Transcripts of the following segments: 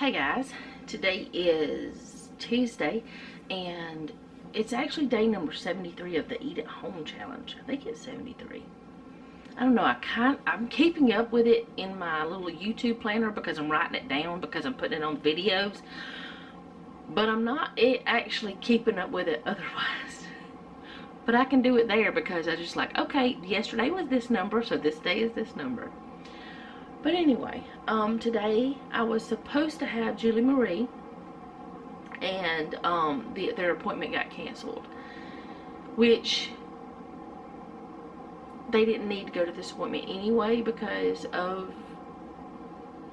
Hey guys, today is Tuesday and it's actually day number 73 of the Eat at Home challenge. I think it's 73. I don't know, I'm keeping up with it in my little YouTube planner because I'm writing it down because I'm putting it on videos, but I'm not actually keeping up with it otherwise. But I can do it there because I just like, okay, yesterday was this number, so this day is this number. But anyway, today I was supposed to have Julie Marie, and their appointment got canceled, which they didn't need to go to this appointment anyway because of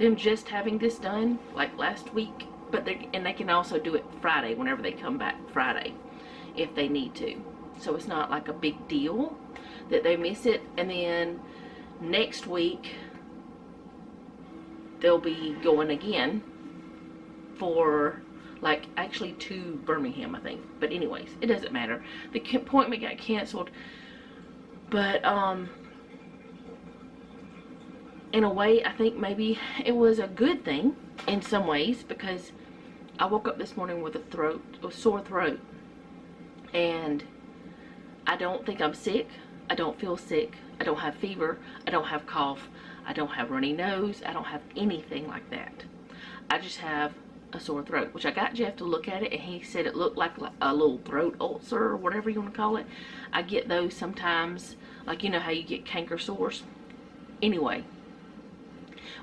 them just having this done like last week. But they can also do it Friday whenever they come back Friday if they need to. So it's not like a big deal that they miss it, and then next week they'll be going again for like actually to Birmingham, I think. But anyways, it doesn't matter. The appointment got canceled, but in a way I think maybe it was a good thing in some ways, because I woke up this morning with a sore throat, and I don't think I'm sick. I don't feel sick. I don't have fever. I don't have cough. I don't have runny nose. I don't have anything like that. I just have a sore throat, which I got Jeff to look at it, and he said it looked like a little throat ulcer or whatever you want to call it. I get those sometimes, like you know how you get canker sores. Anyway,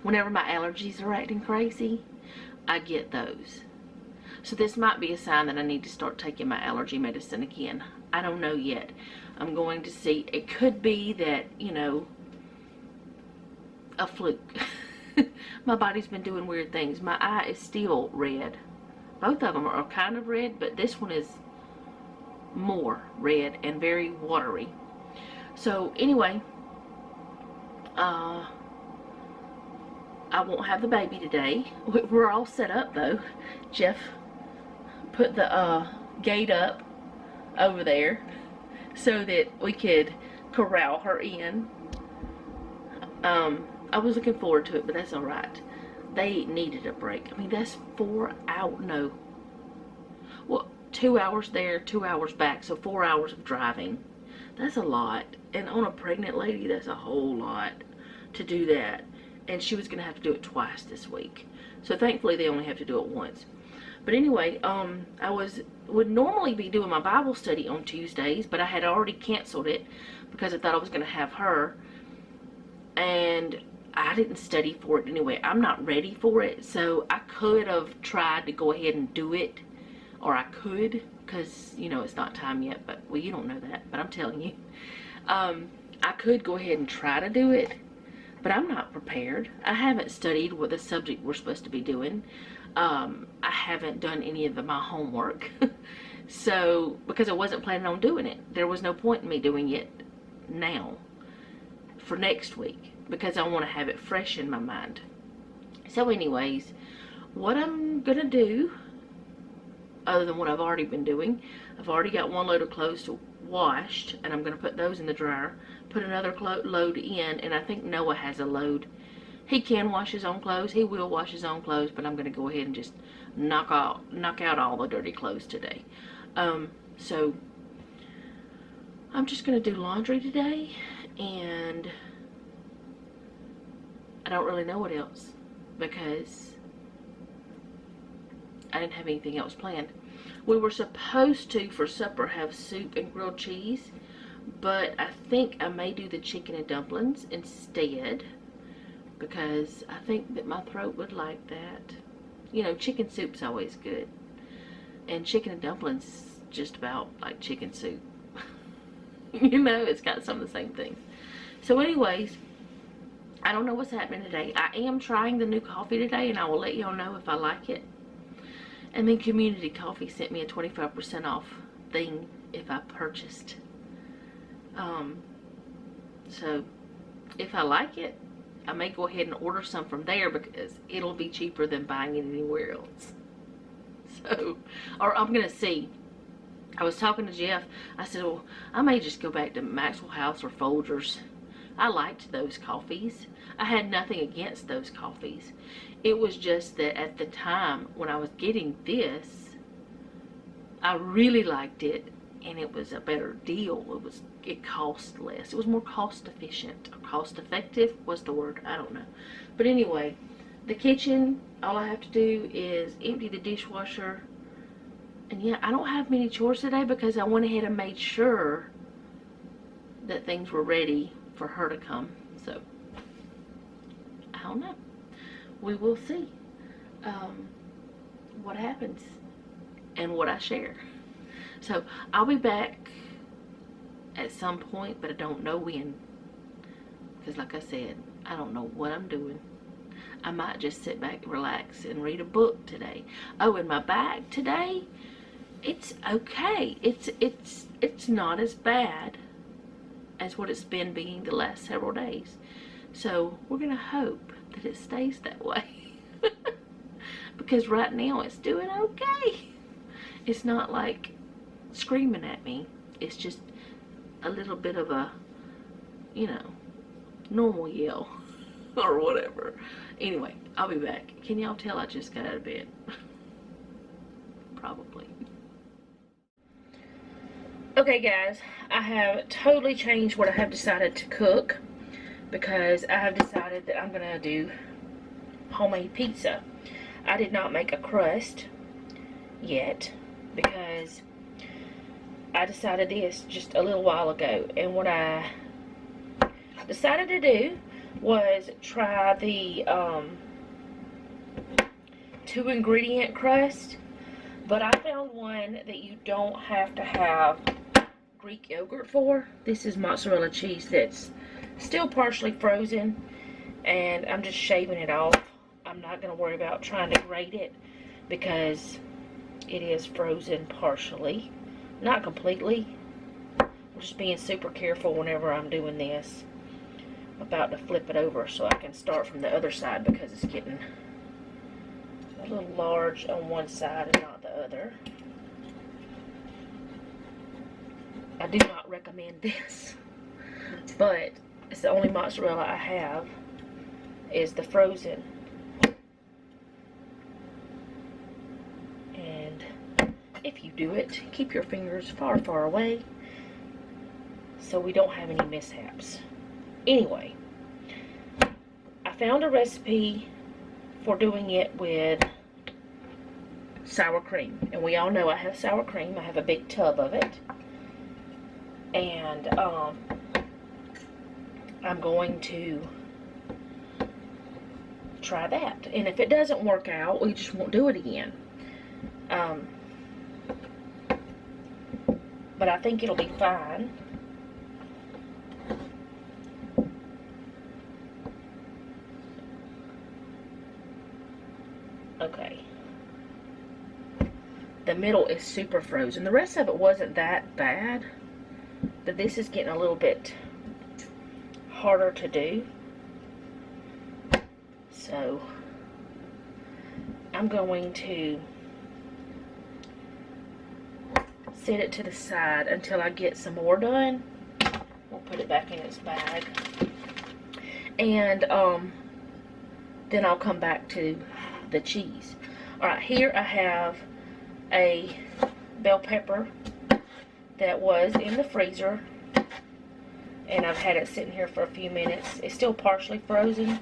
whenever my allergies are acting crazy, I get those. So this might be a sign that I need to start taking my allergy medicine again. I don't know yet. I'm going to see. It could be that, you know, a fluke. My body's been doing weird things. My eye is still red. Both of them are kind of red, but this one is more red and very watery. So anyway, I won't have the baby today. We're all set up though. Jeff put the gate up over there so that we could corral her in. I was looking forward to it, but that's alright. They needed a break. I mean, that's 4 hours, no. Well, 2 hours there, 2 hours back, so 4 hours of driving. That's a lot. And on a pregnant lady, that's a whole lot to do that. And she was going to have to do it twice this week. So thankfully, they only have to do it once. But anyway, I would normally be doing my Bible study on Tuesdays, but I had already canceled it because I thought I was going to have her. And I didn't study for it anyway. I'm not ready for it, so I could have tried to go ahead and do it, or I could, because you know it's not time yet. But well, you don't know that, but I'm telling you, I could go ahead and try to do it, but I'm not prepared. I haven't studied what the subject we're supposed to be doing. I haven't done any of my homework, so because I wasn't planning on doing it, there was no point in me doing it now for next week, because I want to have it fresh in my mind. So anyways, what I'm gonna do, other than what I've already been doing, I've already got one load of clothes washed, and I'm gonna put those in the dryer, put another load in, and I think Noah has a load. He can wash his own clothes. He will wash his own clothes, but I'm gonna go ahead and just knock out all the dirty clothes today. So I'm just gonna do laundry today, and I don't really know what else because I didn't have anything else planned. We were supposed to, for supper, have soup and grilled cheese, but I think I may do the chicken and dumplings instead, because I think that my throat would like that. You know, chicken soup's always good, and chicken and dumplings just about like chicken soup. You know, it's got some of the same things. So anyways, I don't know what's happening today. I am trying the new coffee today, and I will let y'all know if I like it. And then Community Coffee sent me a 25% off thing if I purchased. So if I like it, I may go ahead and order some from there, because it'll be cheaper than buying it anywhere else. So, or I'm gonna see. I was talking to Jeff. I said, well, I may just go back to Maxwell House or Folgers I liked those coffees. I had nothing against those coffees. It was just that at the time when I was getting this, I really liked it, and it was a better deal. It cost less. It was more cost efficient. Or cost effective was the word. I don't know. But anyway, the kitchen, all I have to do is empty the dishwasher. And yeah, I don't have many chores today because I went ahead and made sure that things were ready for her to come. So, I don't know. We will see what happens and what I share. So, I'll be back at some point, but I don't know when. Because like I said, I don't know what I'm doing. I might just sit back, relax, and read a book today. Oh, and my back today, it's okay. It's not as bad as what it's been being the last several days. So we're gonna hope that it stays that way. Because right now it's doing okay. It's not like screaming at me. It's just a little bit of a, you know, normal yell or whatever. Anyway, I'll be back. Can y'all tell I just got out of bed? Probably. Okay guys, I have totally changed what I have decided to cook because I have decided that I'm going to do homemade pizza. I did not make a crust yet because I decided this just a little while ago, and what I decided to do was try the 2-ingredient crust, but I found one that you don't have to have Greek yogurt for. This is mozzarella cheese that's still partially frozen, and I'm just shaving it off. I'm not going to worry about trying to grate it because it is frozen partially, not completely. I'm just being super careful whenever I'm doing this. I'm about to flip it over so I can start from the other side because it's getting a little large on one side and not the other. I do not recommend this, but it's the only mozzarella I have is the frozen. And if you do it, keep your fingers far, far away so we don't have any mishaps. Anyway, I found a recipe for doing it with sour cream. And we all know I have sour cream. I have a big tub of it. And I'm going to try that. And if it doesn't work out, we just won't do it again. But I think it'll be fine. Okay. The middle is super frozen. The rest of it wasn't that bad, but this is getting a little bit harder to do. So I'm going to set it to the side until I get some more done. We'll put it back in its bag. And then I'll come back to the cheese. Alright, here I have a bell pepper that was in the freezer, and I've had it sitting here for a few minutes. It's still partially frozen,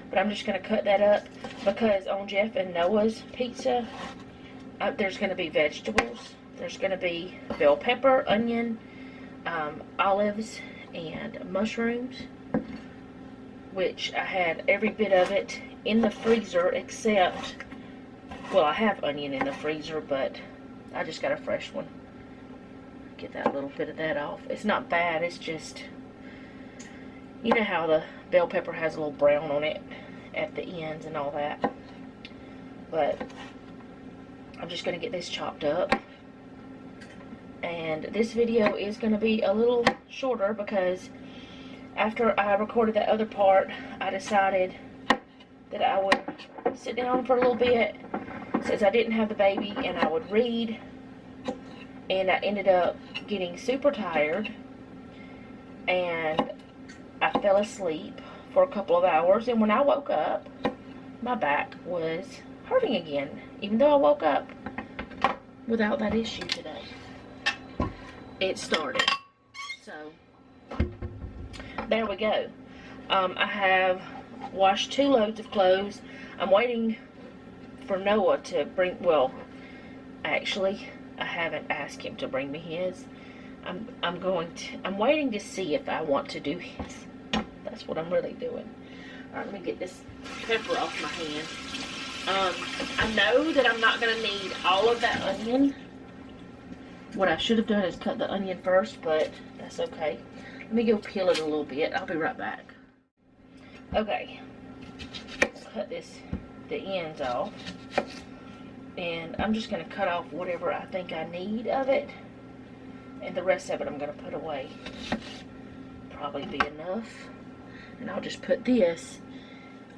but I'm just going to cut that up because on Jeff and Noah's pizza, there's going to be vegetables. There's going to be bell pepper, onion, olives, and mushrooms, which I had every bit of it in the freezer except, well, I have onion in the freezer, but I just got a fresh one. Get that little bit of that off. It's not bad, it's just, you know how the bell pepper has a little brown on it at the ends and all that. But I'm just going to get this chopped up. And this video is going to be a little shorter because after I recorded that other part, I decided that I would sit down for a little bit since I didn't have the baby, and I would read. And I ended up getting super tired, and I fell asleep for a couple of hours, and when I woke up, my back was hurting again, even though I woke up without that issue today. It started. So, there we go. I have washed 2 loads of clothes. I'm waiting for Noah to bring, well, actually, I haven't asked him to bring me his. I'm waiting to see if I want to do his. That's what I'm really doing. Alright, let me get this pepper off my hand. I know that I'm not going to need all of that onion. What I should have done is cut the onion first, but that's okay. Let me go peel it a little bit. I'll be right back. Okay. Cut the ends off. And I'm just going to cut off whatever I think I need of it. And the rest of it I'm going to put away. Probably be enough. And I'll just put this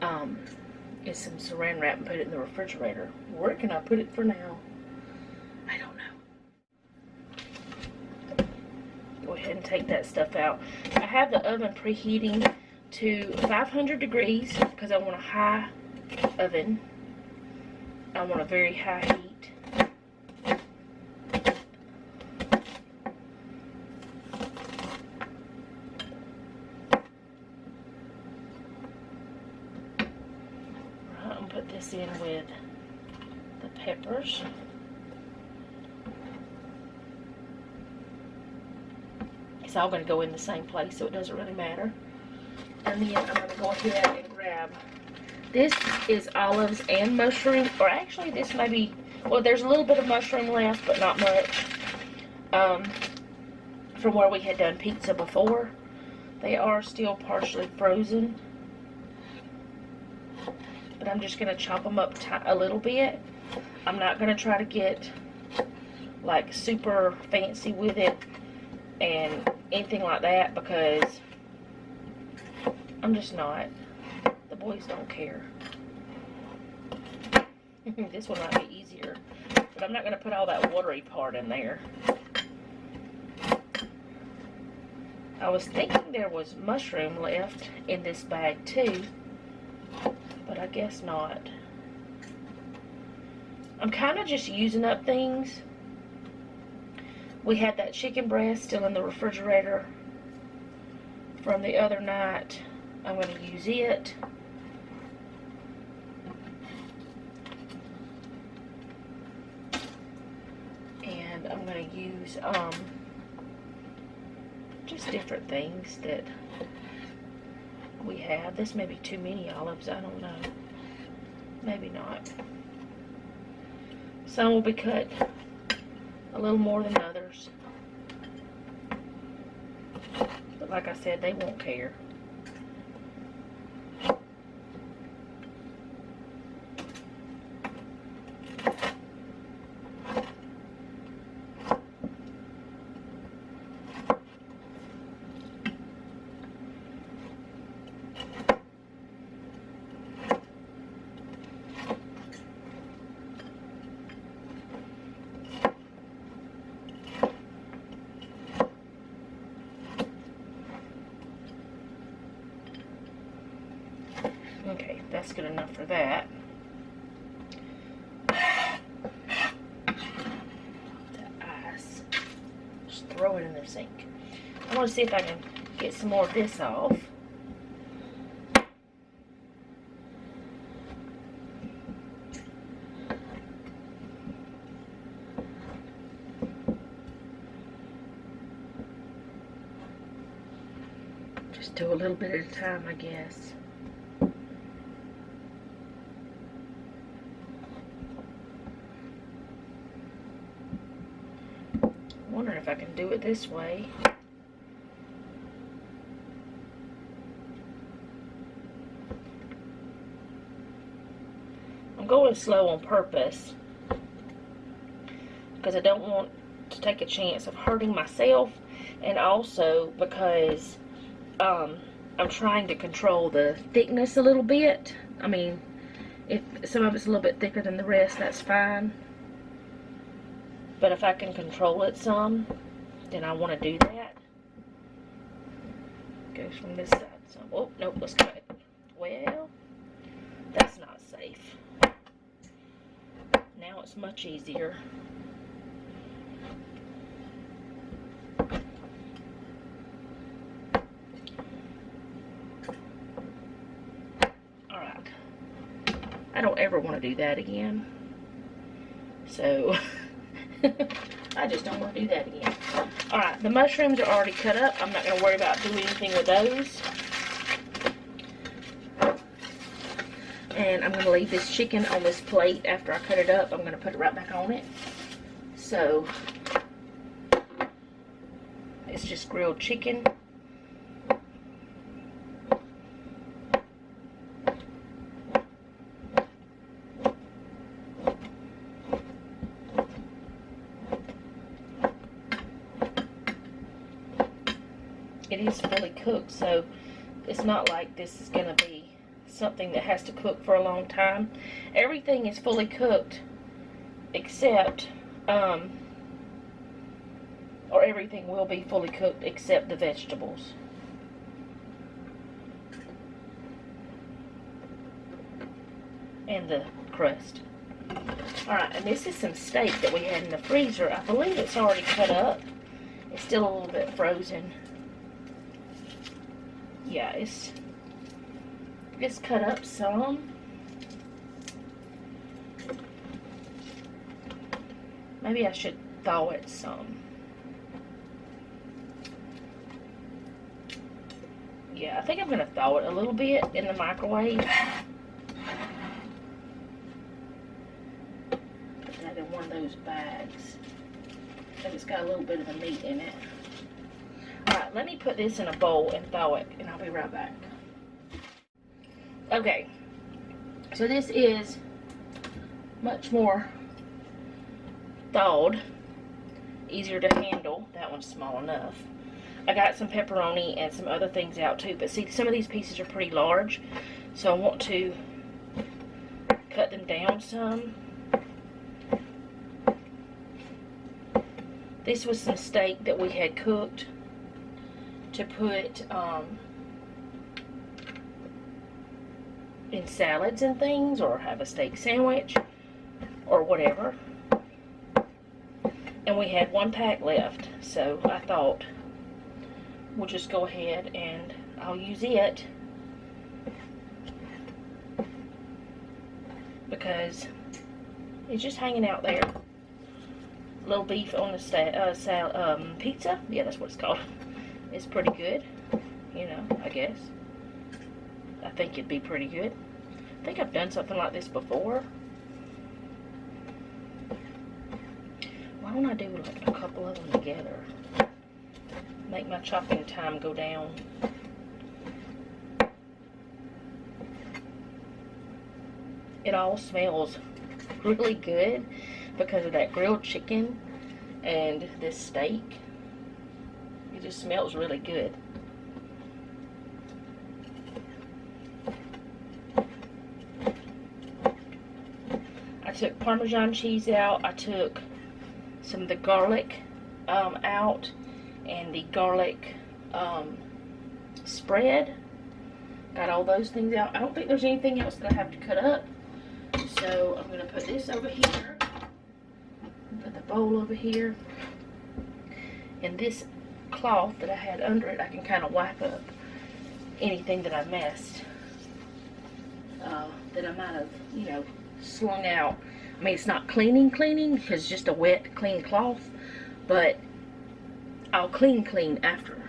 in some saran wrap and put it in the refrigerator. Where can I put it for now? I don't know. Go ahead and take that stuff out. I have the oven preheating to 500 degrees because I want a high oven. I want a very high heat. Right, I'm gonna put this in with the peppers. It's all gonna go in the same place, so it doesn't really matter. And then I'm gonna go ahead and grab. This is olives and mushroom, or actually this may be, well, there's a little bit of mushroom left, but not much. From where we had done pizza before. They are still partially frozen. But I'm just going to chop them up a little bit. I'm not going to try to get like super fancy with it and anything like that because I'm just not. The boys don't care. This one might be easier. But I'm not going to put all that watery part in there. I was thinking there was mushroom left in this bag too. But I guess not. I'm kind of just using up things. We had that chicken breast still in the refrigerator from the other night. I'm going to use it. And I'm going to use just different things that we have. This may be too many olives, I don't know. Maybe not. Some will be cut a little more than others. But like I said, they won't care. Okay, that's good enough for that. The ice. Just throw it in the sink. I want to see if I can get some more of this off. Just do a little bit at a time, I guess. Wondering if I can do it this way. I'm going slow on purpose because I don't want to take a chance of hurting myself, and also because I'm trying to control the thickness a little bit. I mean, if some of it's a little bit thicker than the rest, that's fine. But if I can control it some, then I want to do that. Goes from this side So, oh, nope, let's cut it. Well, that's not safe. Now it's much easier. Alright. I don't ever want to do that again. So, I just don't want to do that again. Alright, the mushrooms are already cut up. I'm not going to worry about doing anything with those. And I'm going to leave this chicken on this plate after I cut it up. I'm going to put it right back on it. So, it's just grilled chicken. It is fully cooked, so it's not like this is going to be something that has to cook for a long time. Everything is fully cooked except, or everything will be fully cooked except the vegetables. And the crust. Alright, and this is some steak that we had in the freezer. I believe it's already cut up. It's still a little bit frozen. Yeah, it's cut up some. Maybe I should thaw it some. Yeah, I think I'm going to thaw it a little bit in the microwave. Put that in one of those bags. Because it's got a little bit of the meat in it. Alright, let me put this in a bowl and thaw it, and I'll be right back. Okay, so this is much more thawed, easier to handle. That one's small enough. I got some pepperoni and some other things out too, but see, some of these pieces are pretty large, so I want to cut them down some. This was some steak that we had cooked to put in salads and things, or have a steak sandwich or whatever. And we had one pack left, so I thought we'll just go ahead and I'll use it because it's just hanging out there. Little beef on the pizza, yeah, that's what it's called. It's pretty good, you know, I guess. I think it'd be pretty good. I think I've done something like this before. Why don't I do like a couple of them together? Make my chopping time go down. It all smells really good because of that grilled chicken and this steak. It just smells really good. I took Parmesan cheese out. I took some of the garlic out, and the garlic spread. Got all those things out. I don't think there's anything else that I have to cut up. So I'm going to put this over here. Put the bowl over here. And this cloth that I had under it, I can kind of wipe up anything that I messed. That I might have, you know, slung out. I mean, it's not cleaning, it's just a wet, clean cloth. But I'll clean after.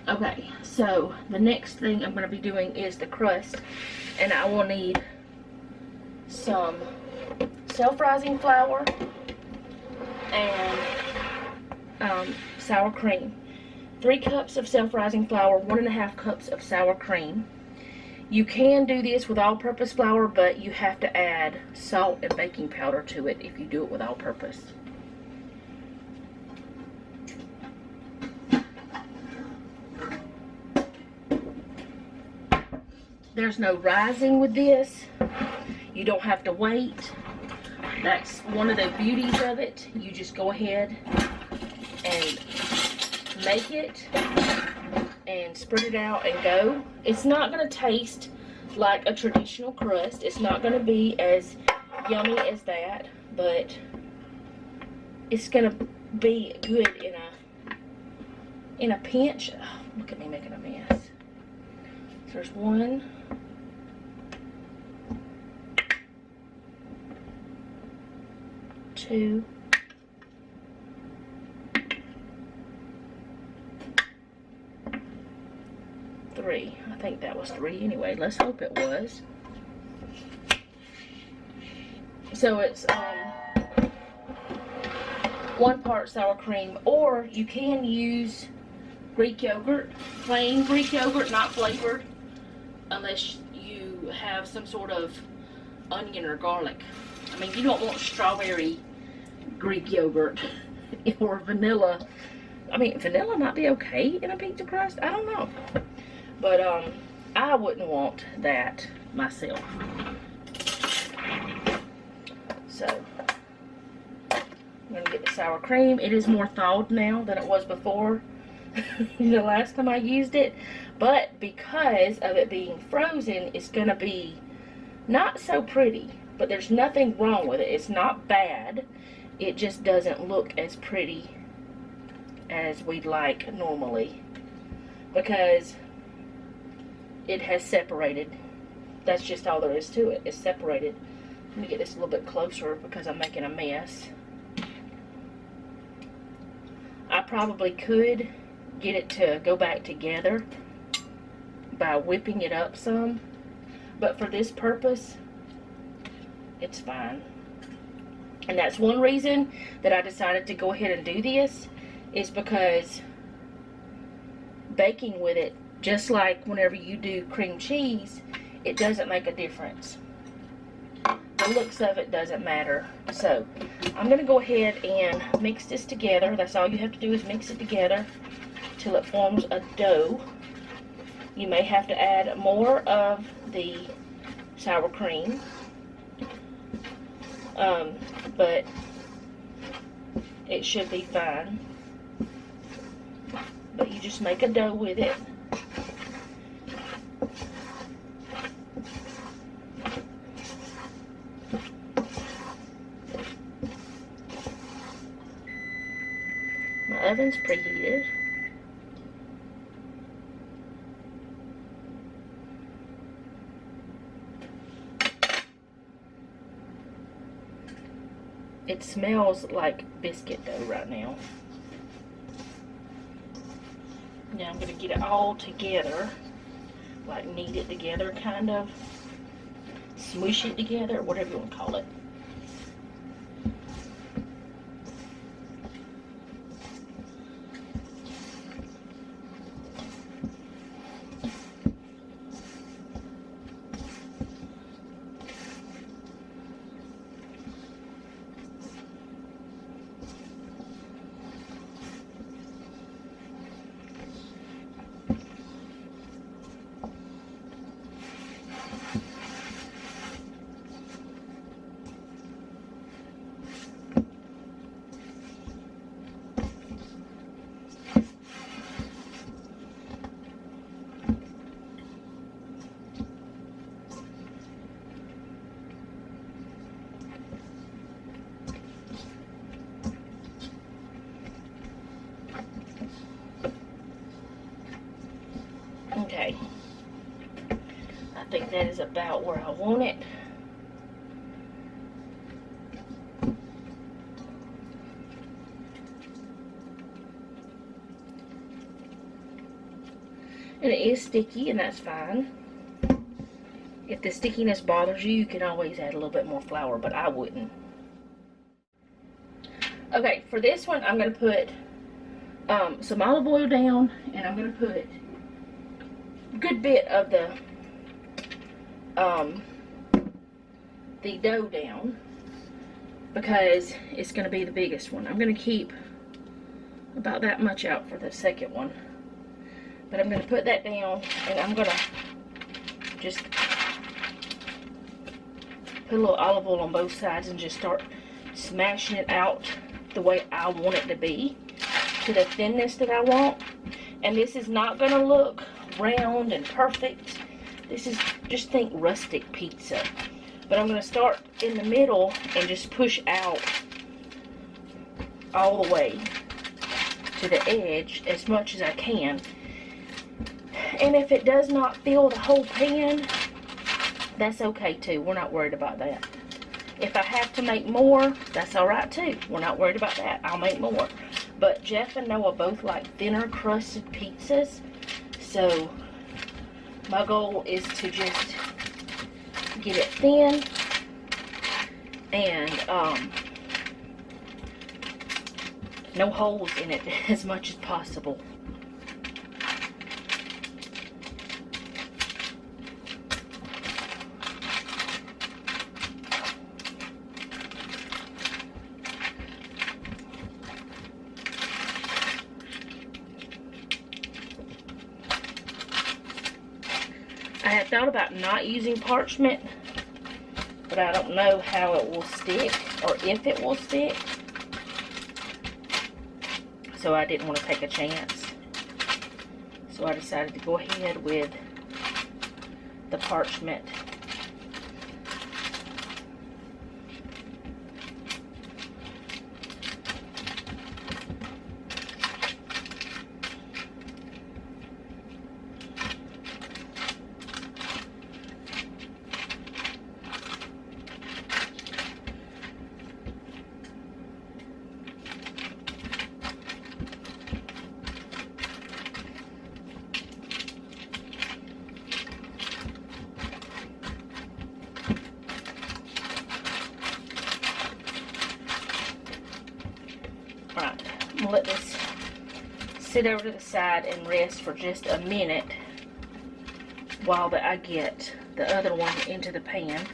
Okay, so the next thing I'm going to be doing is the crust, and I will need some self-rising flour and sour cream. 3 cups of self-rising flour, 1.5 cups of sour cream. You can do this with all-purpose flour, but you have to add salt and baking powder to it if you do it with all-purpose. There's no rising with this. You don't have to wait. That's one of the beauties of it. You just go ahead and make it and spread it out and go. It's not going to taste like a traditional crust. It's not going to be as yummy as that, but it's going to be good in a pinch. Oh, look at me making a mess. So there's 1, 2, 3. I think that was 3 anyway. Let's hope it was. So it's 1 part sour cream, or you can use Greek yogurt, plain Greek yogurt, not flavored, unless you have some sort of onion or garlic. I mean, you don't want strawberry Greek yogurt or vanilla. I mean, vanilla might be okay in a pizza crust. I don't know. But I wouldn't want that myself. So I'm going to get the sour cream. It is more thawed now than it was before the last time I used it. But because of it being frozen, it's going to be not so pretty. But there's nothing wrong with it. It's not bad. It just doesn't look as pretty as we'd like normally, because it has separated. That's just all there is to it. It's separated. Let me get this a little bit closer because I'm making a mess. I probably could get it to go back together by whipping it up some, but for this purpose, it's fine. And that's one reason that I decided to go ahead and do this, is because baking with it, just like whenever you do cream cheese, it doesn't make a difference. The looks of it doesn't matter. So I'm going to go ahead and mix this together. That's all you have to do, is mix it together till it forms a dough. You may have to add more of the sour cream, but it should be fine. But you just make a dough with it. My oven's preheated. It smells like biscuit dough right now. Now I'm going to get it all together, like knead it together, kind of smush it together, whatever you want to call it. Okay, I think that is about where I want it. And it is sticky, and that's fine. If the stickiness bothers you, you can always add a little bit more flour, but I wouldn't. Okay, for this one, I'm going to put some olive oil down, and I'm going to put a good bit of the dough down, because it's going to be the biggest one. I'm going to keep about that much out for the second one. But I'm going to put that down, and I'm going to just Put a little olive oil on both sides and just start smashing it out the way I want it to be, to the thinness that I want. And this is not going to look round and perfect. This is, just think rustic pizza. But I'm going to start in the middle and just push out all the way to the edge as much as I can. And if it does not fill the whole pan, that's okay too. We're not worried about that. If I have to make more, that's alright too. We're not worried about that. I'll make more. But Jeff and Noah both like thinner crusted pizzas. So my goal is to just get it thin and no holes in it as much as possible. I had thought about not using parchment, but I don't know how it will stick or if it will stick. So I didn't want to take a chance. So I decided to go ahead with the parchment. Alright, I'm going to let this sit over to the side and rest for just a minute while I get the other one into the pan.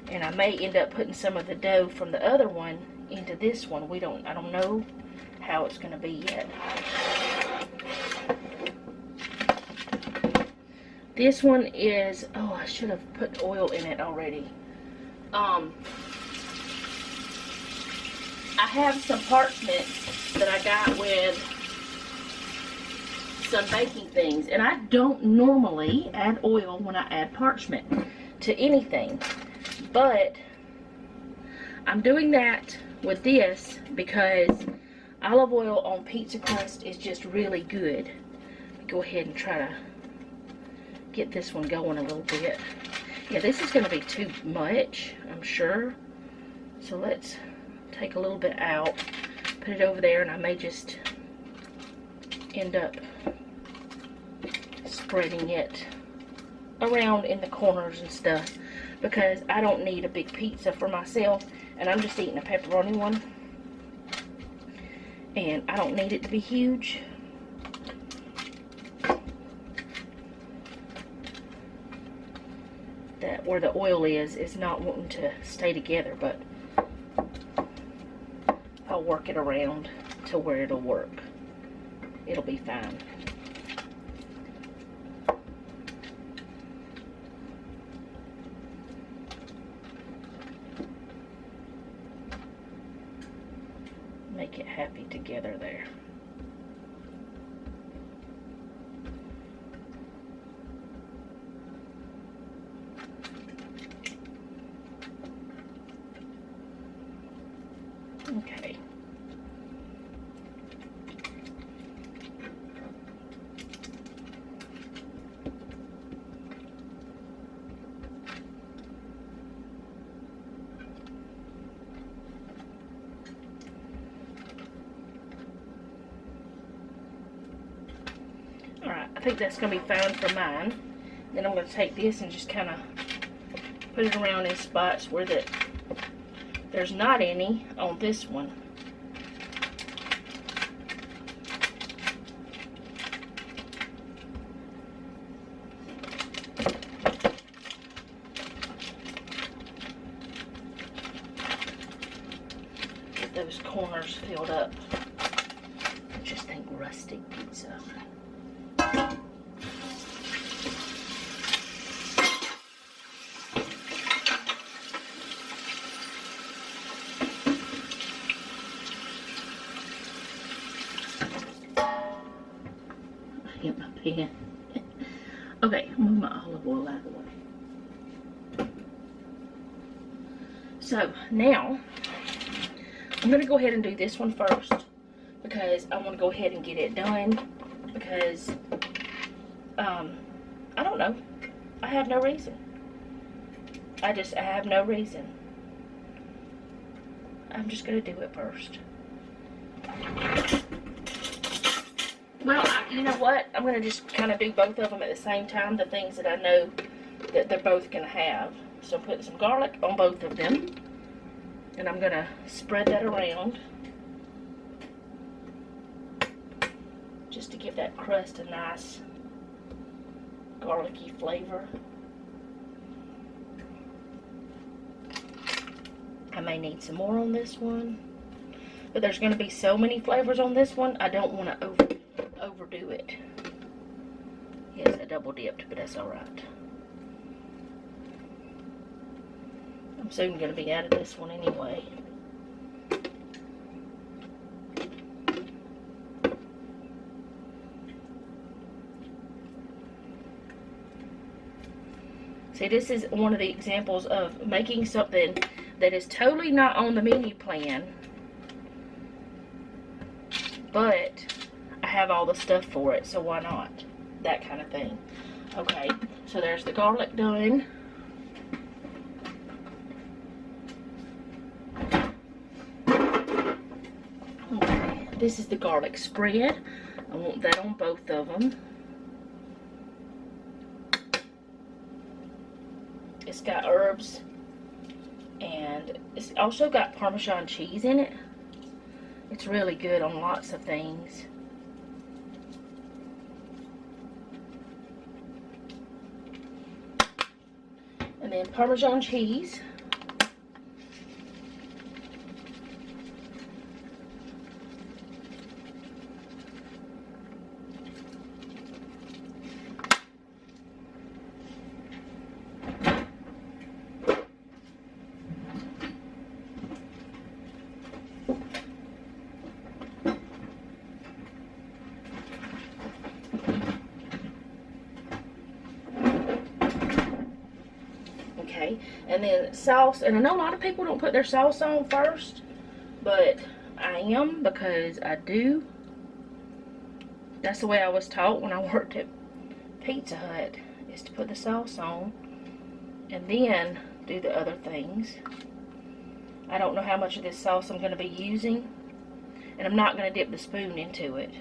And I may end up putting some of the dough from the other one into this one. I don't know how it's going to be yet. This one is, oh, I should have put oil in it already. I have some parchment that I got with some baking things, and I don't normally add oil when I add parchment to anything, but I'm doing that with this because olive oil on pizza crust is just really good. Go ahead and try to get this one going a little bit. Yeah, this is going to be too much, I'm sure. So let's take a little bit out, put it over there, and I may just end up spreading it around in the corners and stuff because I don't need a big pizza for myself, and I'm just eating a pepperoni one, and I don't need it to be huge. That where the oil is not wanting to stay together, but I'll work it around to where it'll work. It'll be fine. Make it happy together there. Okay. Alright, I think that's going to be fine for mine. Then I'm going to take this and just kind of put it around in spots where there's not any on this one. Get those corners filled up. I just think rustic pizza. get my pen. Okay, move my olive oil out of the way. So now I'm gonna go ahead and do this one first because I want to go ahead and get it done because I don't know. I have no reason. I have no reason. I'm just gonna do it first. Well, you know what? I'm gonna just kind of do both of them at the same time. The things that I know that they're both gonna have. So I'm putting some garlic on both of them, and I'm gonna spread that around just to give that crust a nice garlicky flavor. I may need some more on this one, but there's going to be so many flavors on this one, I don't want to overdo it. Yes, I double dipped, but that's alright. I'm soon going to be out of this one anyway. See, this is one of the examples of making something that is totally not on the menu plan, but I have all the stuff for it, so why not? That kind of thing. Okay, so there's the garlic done. Okay, this is the garlic spread. I want that on both of them. It's got herbs, and it's also got Parmesan cheese in it. It's really good on lots of things. And then Parmesan cheese. Okay, and then sauce, and I know a lot of people don't put their sauce on first, but I am, because I do. That's the way I was taught when I worked at Pizza Hut, is to put the sauce on and then do the other things. I don't know how much of this sauce I'm going to be using, and I'm not going to dip the spoon into it,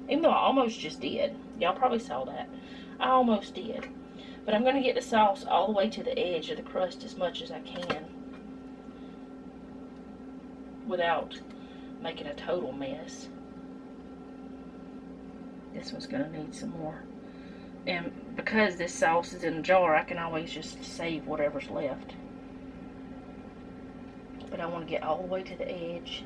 even though I almost just did. Y'all probably saw that. I almost did. But I'm going to get the sauce all the way to the edge of the crust as much as I can without making a total mess. This one's going to need some more. And because this sauce is in a jar, I can always just save whatever's left. But I want to get all the way to the edge.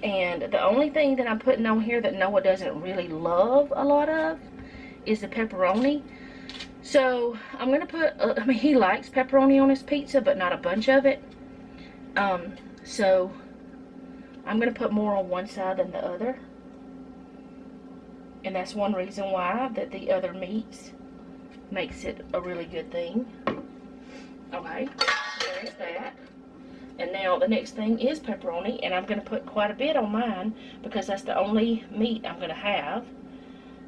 And the only thing that I'm putting on here that Noah doesn't really love a lot of is the pepperoni. So I'm gonna put I mean, he likes pepperoni on his pizza, but not a bunch of it. So I'm gonna put more on one side than the other, and that's one reason why that the other meats makes it a really good thing. Okay, so there's that. And now the next thing is pepperoni, and I'm gonna put quite a bit on mine because that's the only meat I'm gonna have.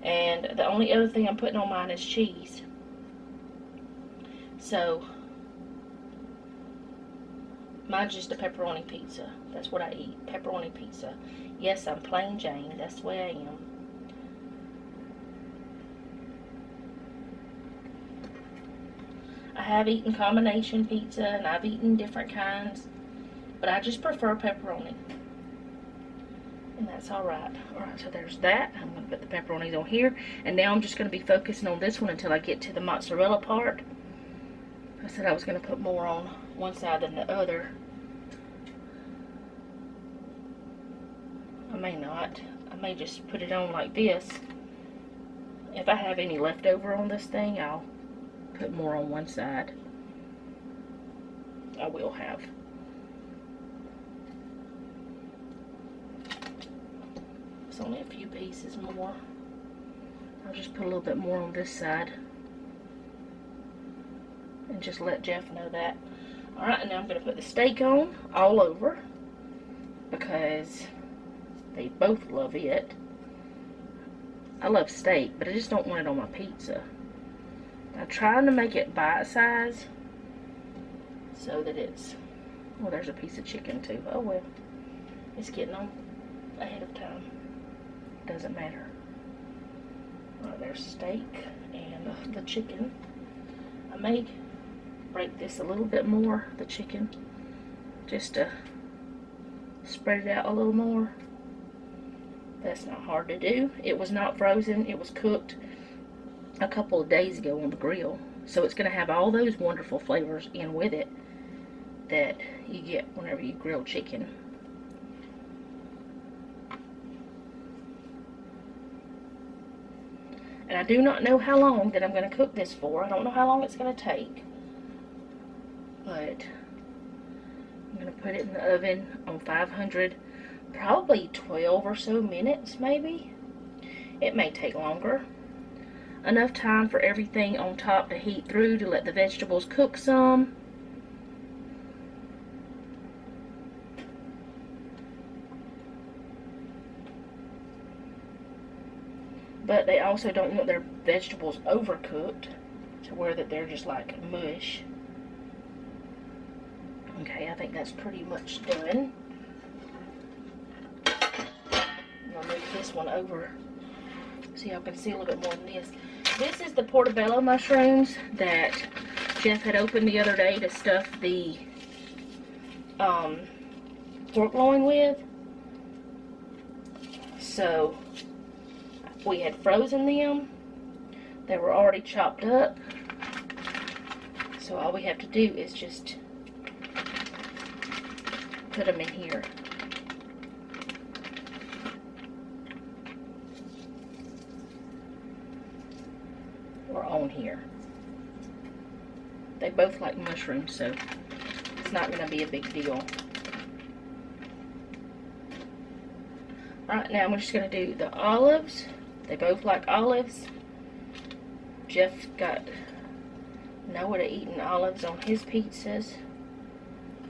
And the only other thing I'm putting on mine is cheese. So, mine's just a pepperoni pizza. That's what I eat, pepperoni pizza. Yes, I'm plain Jane, that's the way I am. I have eaten combination pizza, and I've eaten different kinds, but I just prefer pepperoni. And that's alright. Alright, so there's that. I'm going to put the pepperonis on here. And now I'm just going to be focusing on this one until I get to the mozzarella part. I said I was going to put more on one side than the other. I may not. I may just put it on like this. If I have any left over on this thing, I'll put more on one side. I will have. only a few pieces more. I'll just put a little bit more on this side. And just let Jeff know that. Alright, and now I'm going to put the steak on all over. Because they both love it. I love steak, but I just don't want it on my pizza. I'm trying to make it bite size. So that it's... Well, there's a piece of chicken too. Oh well. It's getting on ahead of time. Doesn't matter. Alright, there's steak and the chicken. I may break this a little bit more, the chicken, just to spread it out a little more. That's not hard to do. It was not frozen. It was cooked a couple of days ago on the grill. So it's going to have all those wonderful flavors in with it that you get whenever you grill chicken. And I do not know how long that I'm going to cook this for. I don't know how long it's going to take. But I'm going to put it in the oven on 500, probably 12 or so minutes maybe. It may take longer. Enough time for everything on top to heat through to let the vegetables cook some. But they also don't want their vegetables overcooked to where that they're just like mush. Okay, I think that's pretty much done. I'm going to move this one over so y'all can see a little bit more than this. This is the portobello mushrooms that Jeff had opened the other day to stuff the pork loin with. So we had frozen them. They were already chopped up. So all we have to do is just put them in here. Or on here. They both like mushrooms, so it's not going to be a big deal. Alright, now I'm just going to do the olives. They both like olives. Jeff got Noah to eating olives on his pizzas.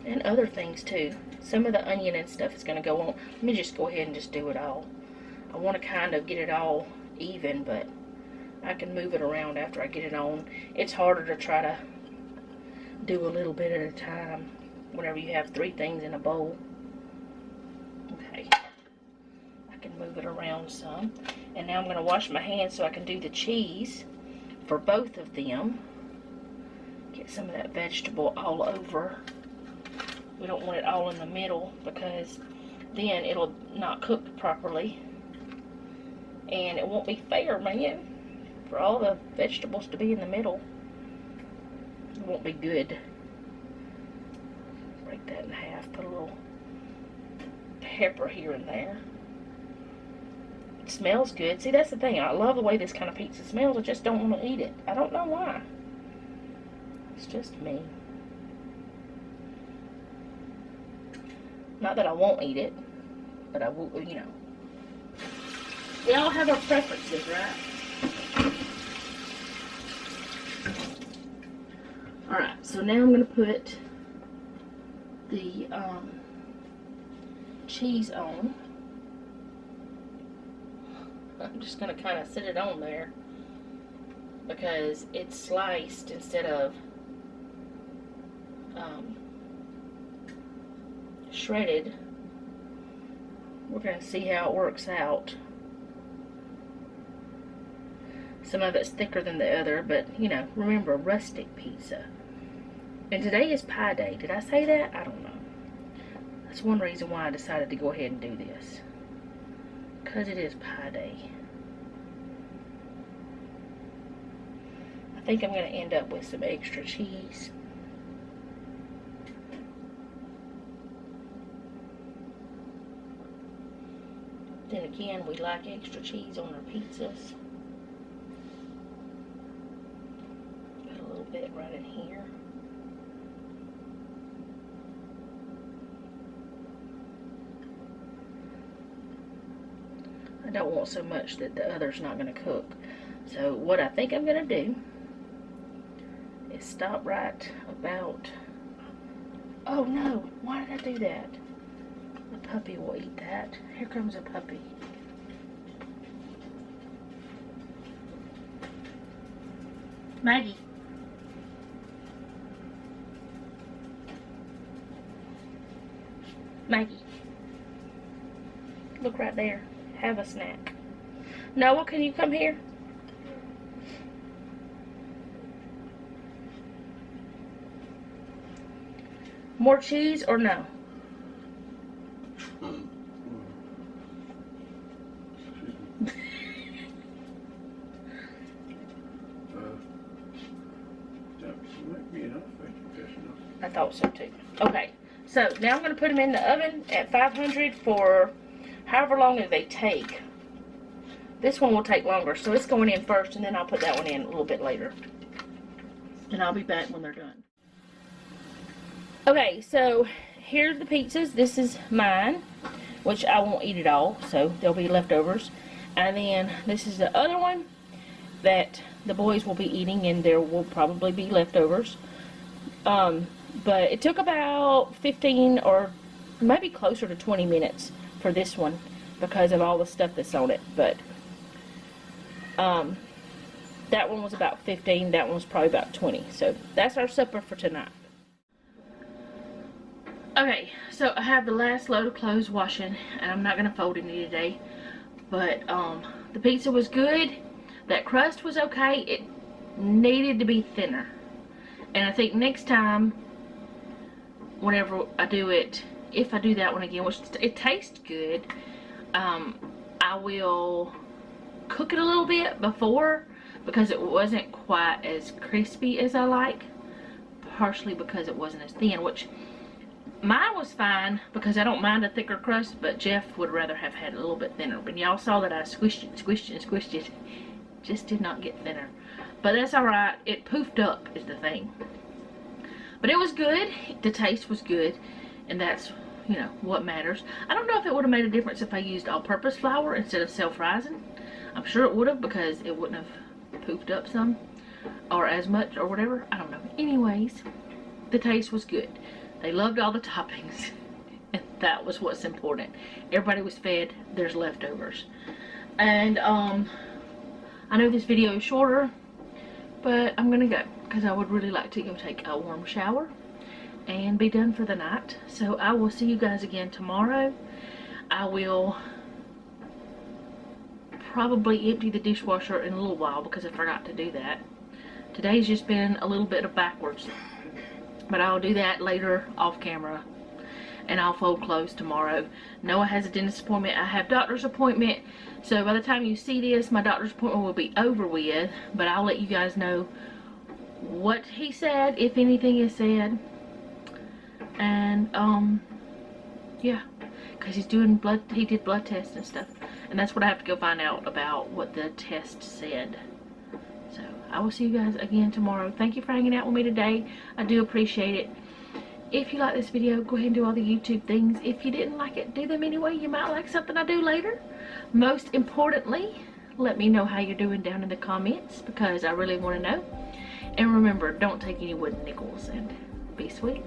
And other things too. Some of the onion and stuff is going to go on. Let me just go ahead and just do it all. I want to kind of get it all even, but I can move it around after I get it on. It's harder to try to do a little bit at a time whenever you have 3 things in a bowl. Okay. I can move it around some. And now I'm going to wash my hands so I can do the cheese for both of them. Get some of that vegetable all over. We don't want it all in the middle because then it'll not cook properly. And it won't be fair, man, for all the vegetables to be in the middle. It won't be good. Break that in half. Put a little pepper here and there. It smells good. See, that's the thing. I love the way this kind of pizza smells. I just don't want to eat it. I don't know why. It's just me. Not that I won't eat it, but I will, you know. We all have our preferences, right? Alright, so now I'm going to put the cheese on. I'm just going to kind of sit it on there because it's sliced instead of shredded. We're going to see how it works out. Some of it's thicker than the other, but you know, remember, rustic pizza. And today is pie day. Did I say that? I don't know. That's one reason why I decided to go ahead and do this. Because it is pie day. I think I'm going to end up with some extra cheese. Then again, we like extra cheese on our pizzas. Put a little bit right in here. I I don't want so much that the other's not going to cook. So what I think I'm going to do is stop right about... Oh no, why did I do that? The puppy will eat that. Here comes a puppy. Maggie. Maggie. Look right there. Have a snack. Noah, can you come here? More cheese or no? I thought so too. Okay, so now I'm going to put them in the oven at 500 for however long as they take. This one will take longer, so it's going in first, and then I'll put that one in a little bit later. And I'll be back when they're done. Okay, so here's the pizzas. This is mine, which I won't eat it all, so there'll be leftovers. And then this is the other one that the boys will be eating, and there will probably be leftovers. But it took about 15 or maybe closer to 20 minutes for this one because of all the stuff that's on it. But that one was about 15, that one was probably about 20. So that's our supper for tonight. Okay, so I have the last load of clothes washing, and I'm not going to fold any today. But the pizza was good. That crust was okay. It needed to be thinner. And I think next time, whenever I do it, if I do that one again, which it tastes good, I will cook it a little bit before because it wasn't quite as crispy as I like. Partially because it wasn't as thin, which mine was fine because I don't mind a thicker crust, but Jeff would rather have had a little bit thinner. But y'all saw that I squished it, squished it, and squished it. Just did not get thinner. But that's alright. It poofed up is the thing. But it was good. The taste was good. And that's, you know, what matters. I don't know if it would have made a difference if I used all-purpose flour instead of self-rising. I'm sure it would have because it wouldn't have poofed up some. Or as much or whatever. I don't know. Anyways, the taste was good. They loved all the toppings. And that was what's important. Everybody was fed. There's leftovers. And, I know this video is shorter, but I'm gonna go because I would really like to go take a warm shower and be done for the night. So I will see you guys again tomorrow. I will probably empty the dishwasher in a little while because I forgot to do that. Today's just been a little bit of backwards, but I'll do that later off camera. And I'll fold clothes tomorrow. Noah has a dentist appointment. I have doctor's appointment. So by the time you see this, my doctor's appointment will be over with. But I'll let you guys know what he said, if anything is said. And, yeah. Because he's doing blood, he did blood tests and stuff. And that's what I have to go find out about what the test said. So I will see you guys again tomorrow. Thank you for hanging out with me today. I do appreciate it. If you like this video, go ahead and do all the YouTube things. If you didn't like it, do them anyway. You might like something I do later. Most importantly, let me know how you're doing down in the comments because I really want to know. And remember, don't take any wooden nickels and be sweet.